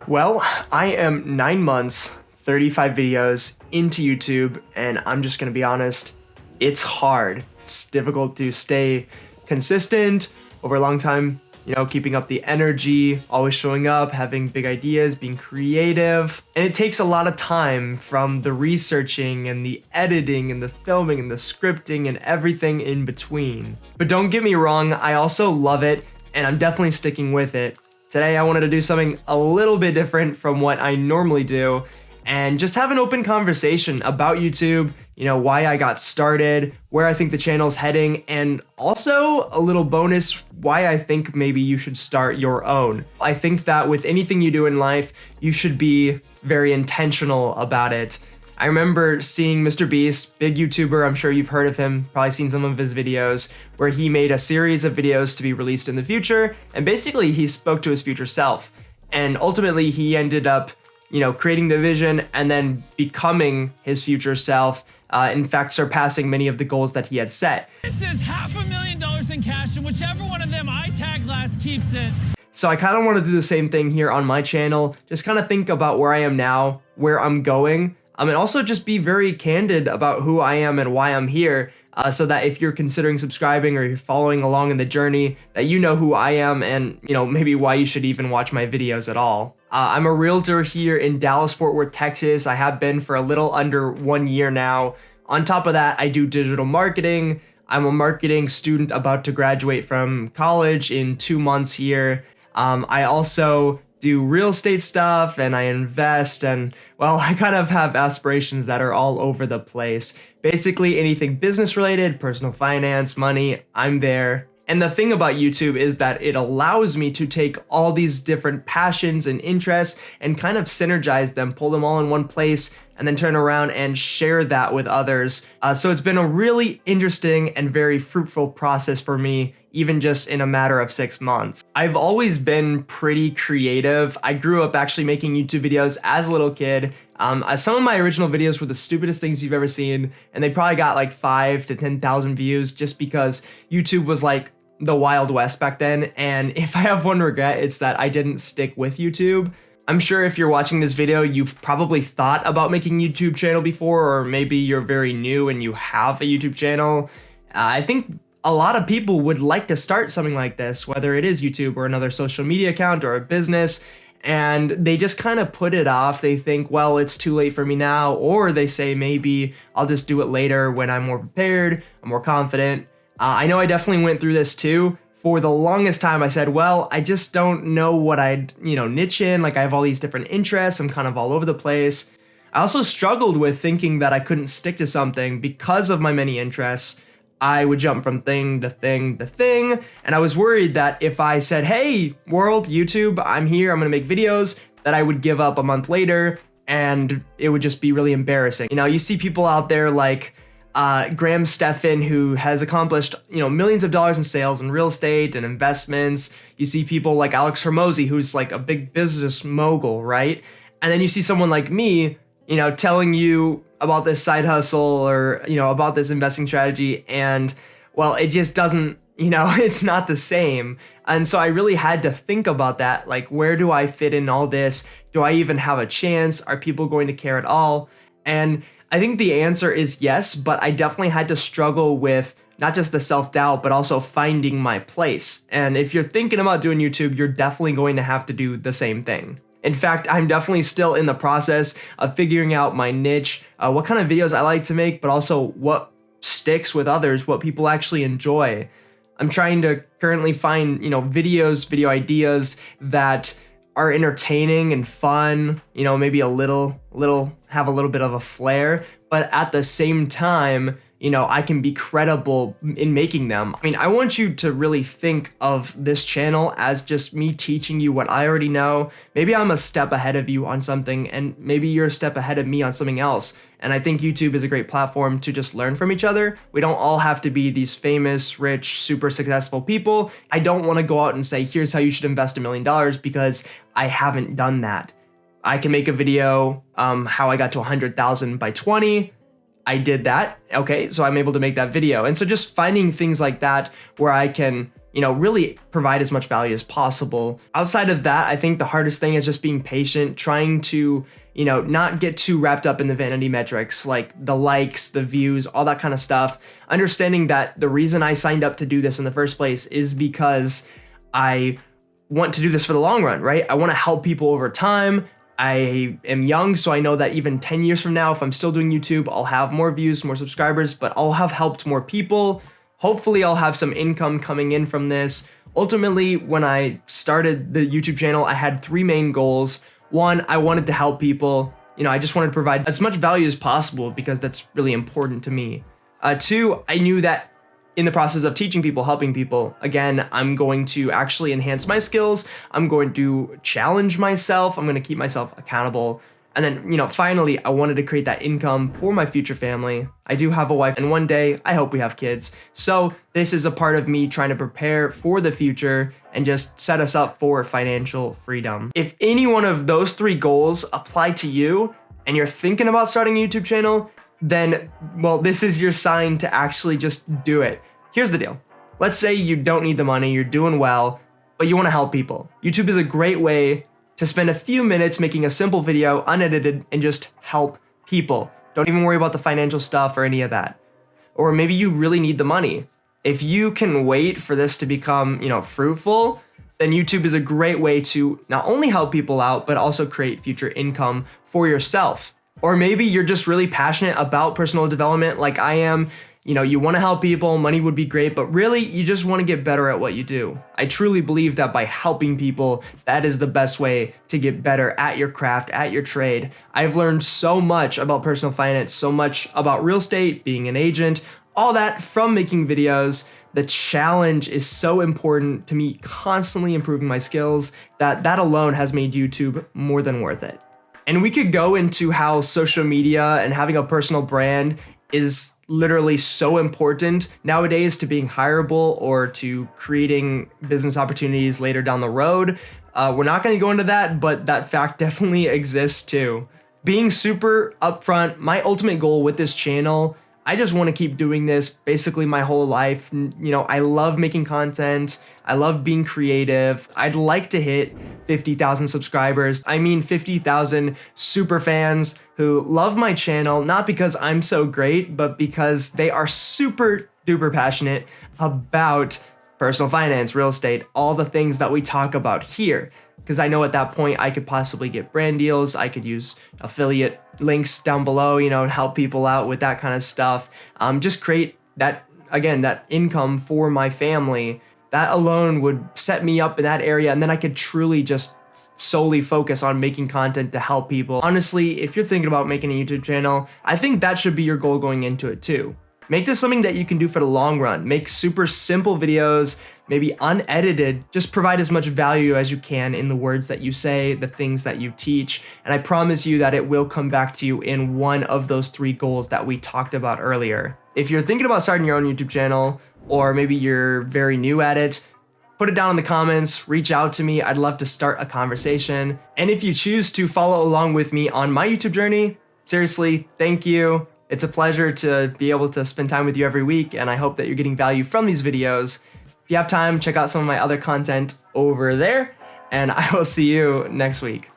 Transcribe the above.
Well, I am 9 months, 35 videos into YouTube, and I'm just gonna be honest, it's hard. It's difficult to stay consistent over a long time, keeping up the energy, always showing up, having big ideas, being creative. And it takes a lot of time from the researching and the editing and the filming and the scripting and everything in between. But don't get me wrong, I also love it, and I'm definitely sticking with it. Today I wanted to do something a little bit different from what I normally do and just have an open conversation about YouTube, why I got started, where I think the channel's heading, and also a little bonus why I think maybe you should start your own. I think that with anything you do in life, you should be very intentional about it. I remember seeing MrBeast, big YouTuber, I'm sure you've heard of him, probably seen some of his videos, where he made a series of videos to be released in the future, and basically he spoke to his future self. And ultimately he ended up, creating the vision and then becoming his future self, in fact surpassing many of the goals that he had set. This is $500,000 in cash, and whichever one of them I tag last keeps it. So I kind of want to do the same thing here on my channel, just kind of think about where I am now, where I'm going, and also just be very candid about who I am and why I'm here, so that if you're considering subscribing or you're following along in the journey, that you know who I am and maybe why you should even watch my videos at all. I'm a realtor here in Dallas-Fort Worth, Texas. I have been for a little under 1 year now. On top of that, I do digital marketing. I'm a marketing student about to graduate from college in 2 months here. I also do real estate stuff and I invest, and well, I kind of have aspirations that are all over the place. Basically anything business related, personal finance, money, I'm there. And the thing about YouTube is that it allows me to take all these different passions and interests and kind of synergize them, pull them all in one place, and then turn around and share that with others. So it's been a really interesting and very fruitful process for me, even just in a matter of 6 months. I've always been pretty creative. I grew up actually making YouTube videos as a little kid. Some of my original videos were the stupidest things you've ever seen, and they probably got like 5,000 to 10,000 views just because YouTube was like the Wild West back then. And if I have one regret, it's that I didn't stick with YouTube. I'm sure if you're watching this video, you've probably thought about making a YouTube channel before, or maybe you're very new and you have a YouTube channel. I think a lot of people would like to start something like this, whether it is YouTube or another social media account or a business, and they just kind of put it off. They think, well, it's too late for me now, or they say maybe I'll just do it later when I'm more prepared, I'm more confident. I know I definitely went through this too. For the longest time, I said, well, I just don't know what I'd, niche in. Like I have all these different interests. I'm kind of all over the place. I also struggled with thinking that I couldn't stick to something because of my many interests. I would jump from thing to thing to thing. And I was worried that if I said, hey, world, YouTube, I'm here, I'm going to make videos, that I would give up a month later and it would just be really embarrassing. You see people out there like Graham Stephan, who has accomplished millions of dollars in sales and real estate and investments. You see people like Alex Hormozy, who's like a big business mogul, right? And then you see someone like me, telling you about this side hustle or about this investing strategy, and well, it just doesn't, it's not the same. And so I really had to think about that, like, where do I fit in all this? Do I even have a chance? Are people going to care at all? And I think the answer is yes, but I definitely had to struggle with not just the self-doubt, but also finding my place. And if you're thinking about doing YouTube, you're definitely going to have to do the same thing. In fact, I'm definitely still in the process of figuring out my niche, what kind of videos I like to make, but also what sticks with others, what people actually enjoy. I'm trying to currently find, video ideas that are entertaining and fun, maybe have a little bit of a flair, but at the same time, I can be credible in making them. I mean, I want you to really think of this channel as just me teaching you what I already know. Maybe I'm a step ahead of you on something, and maybe you're a step ahead of me on something else. And I think YouTube is a great platform to just learn from each other. We don't all have to be these famous, rich, super successful people. I don't want to go out and say, here's how you should invest $1 million, because I haven't done that. I can make a video, how I got to 100,000 by 20. I did that. Okay, so I'm able to make that video. And so just finding things like that where I can, really provide as much value as possible. Outside of that, I think the hardest thing is just being patient, trying to, not get too wrapped up in the vanity metrics, like the likes, the views, all that kind of stuff. Understanding that the reason I signed up to do this in the first place is because I want to do this for the long run, right? I want to help people over time. I am young, so I know that even 10 years from now, if I'm still doing YouTube, I'll have more views, more subscribers, but I'll have helped more people. Hopefully I'll have some income coming in from this. Ultimately, when I started the YouTube channel, I had 3 main goals. 1, I wanted to help people. I just wanted to provide as much value as possible because that's really important to me. 2, I knew that in the process of teaching people, helping people, again, I'm going to actually enhance my skills. I'm going to challenge myself. I'm going to keep myself accountable. And then, finally, I wanted to create that income for my future family. I do have a wife, and one day I hope we have kids. So this is a part of me trying to prepare for the future and just set us up for financial freedom. If any one of those 3 goals apply to you and you're thinking about starting a YouTube channel, then, well, this is your sign to actually just do it. Here's the deal. Let's say you don't need the money, you're doing well, but you want to help people. YouTube is a great way to spend a few minutes making a simple video, unedited, and just help people. Don't even worry about the financial stuff or any of that. Or maybe you really need the money. If you can wait for this to become, fruitful, then YouTube is a great way to not only help people out, but also create future income for yourself. Or maybe you're just really passionate about personal development like I am. You want to help people, money would be great, but really you just want to get better at what you do. I truly believe that by helping people, that is the best way to get better at your craft, at your trade. I've learned so much about personal finance, so much about real estate, being an agent, all that from making videos. The challenge is so important to me, constantly improving my skills, that alone has made YouTube more than worth it. And we could go into how social media and having a personal brand is literally so important nowadays to being hireable or to creating business opportunities later down the road. We're not going to go into that, but that fact definitely exists too. Being super upfront, my ultimate goal with this channel, I just want to keep doing this basically my whole life. I love making content. I love being creative. I'd like to hit 50,000 subscribers. I mean 50,000 super fans who love my channel, not because I'm so great, but because they are super duper passionate about personal finance, real estate, all the things that we talk about here. Because I know at that point I could possibly get brand deals. I could use affiliate links down below, and help people out with that kind of stuff. Just create that income for my family. That alone would set me up in that area. And then I could truly just solely focus on making content to help people. Honestly, if you're thinking about making a YouTube channel, I think that should be your goal going into it too. Make this something that you can do for the long run. Make super simple videos, maybe unedited. Just provide as much value as you can in the words that you say, the things that you teach. And I promise you that it will come back to you in one of those 3 goals that we talked about earlier. If you're thinking about starting your own YouTube channel, or maybe you're very new at it, put it down in the comments, reach out to me. I'd love to start a conversation. And if you choose to follow along with me on my YouTube journey, seriously, thank you. It's a pleasure to be able to spend time with you every week, and I hope that you're getting value from these videos. If you have time, check out some of my other content over there, and I will see you next week.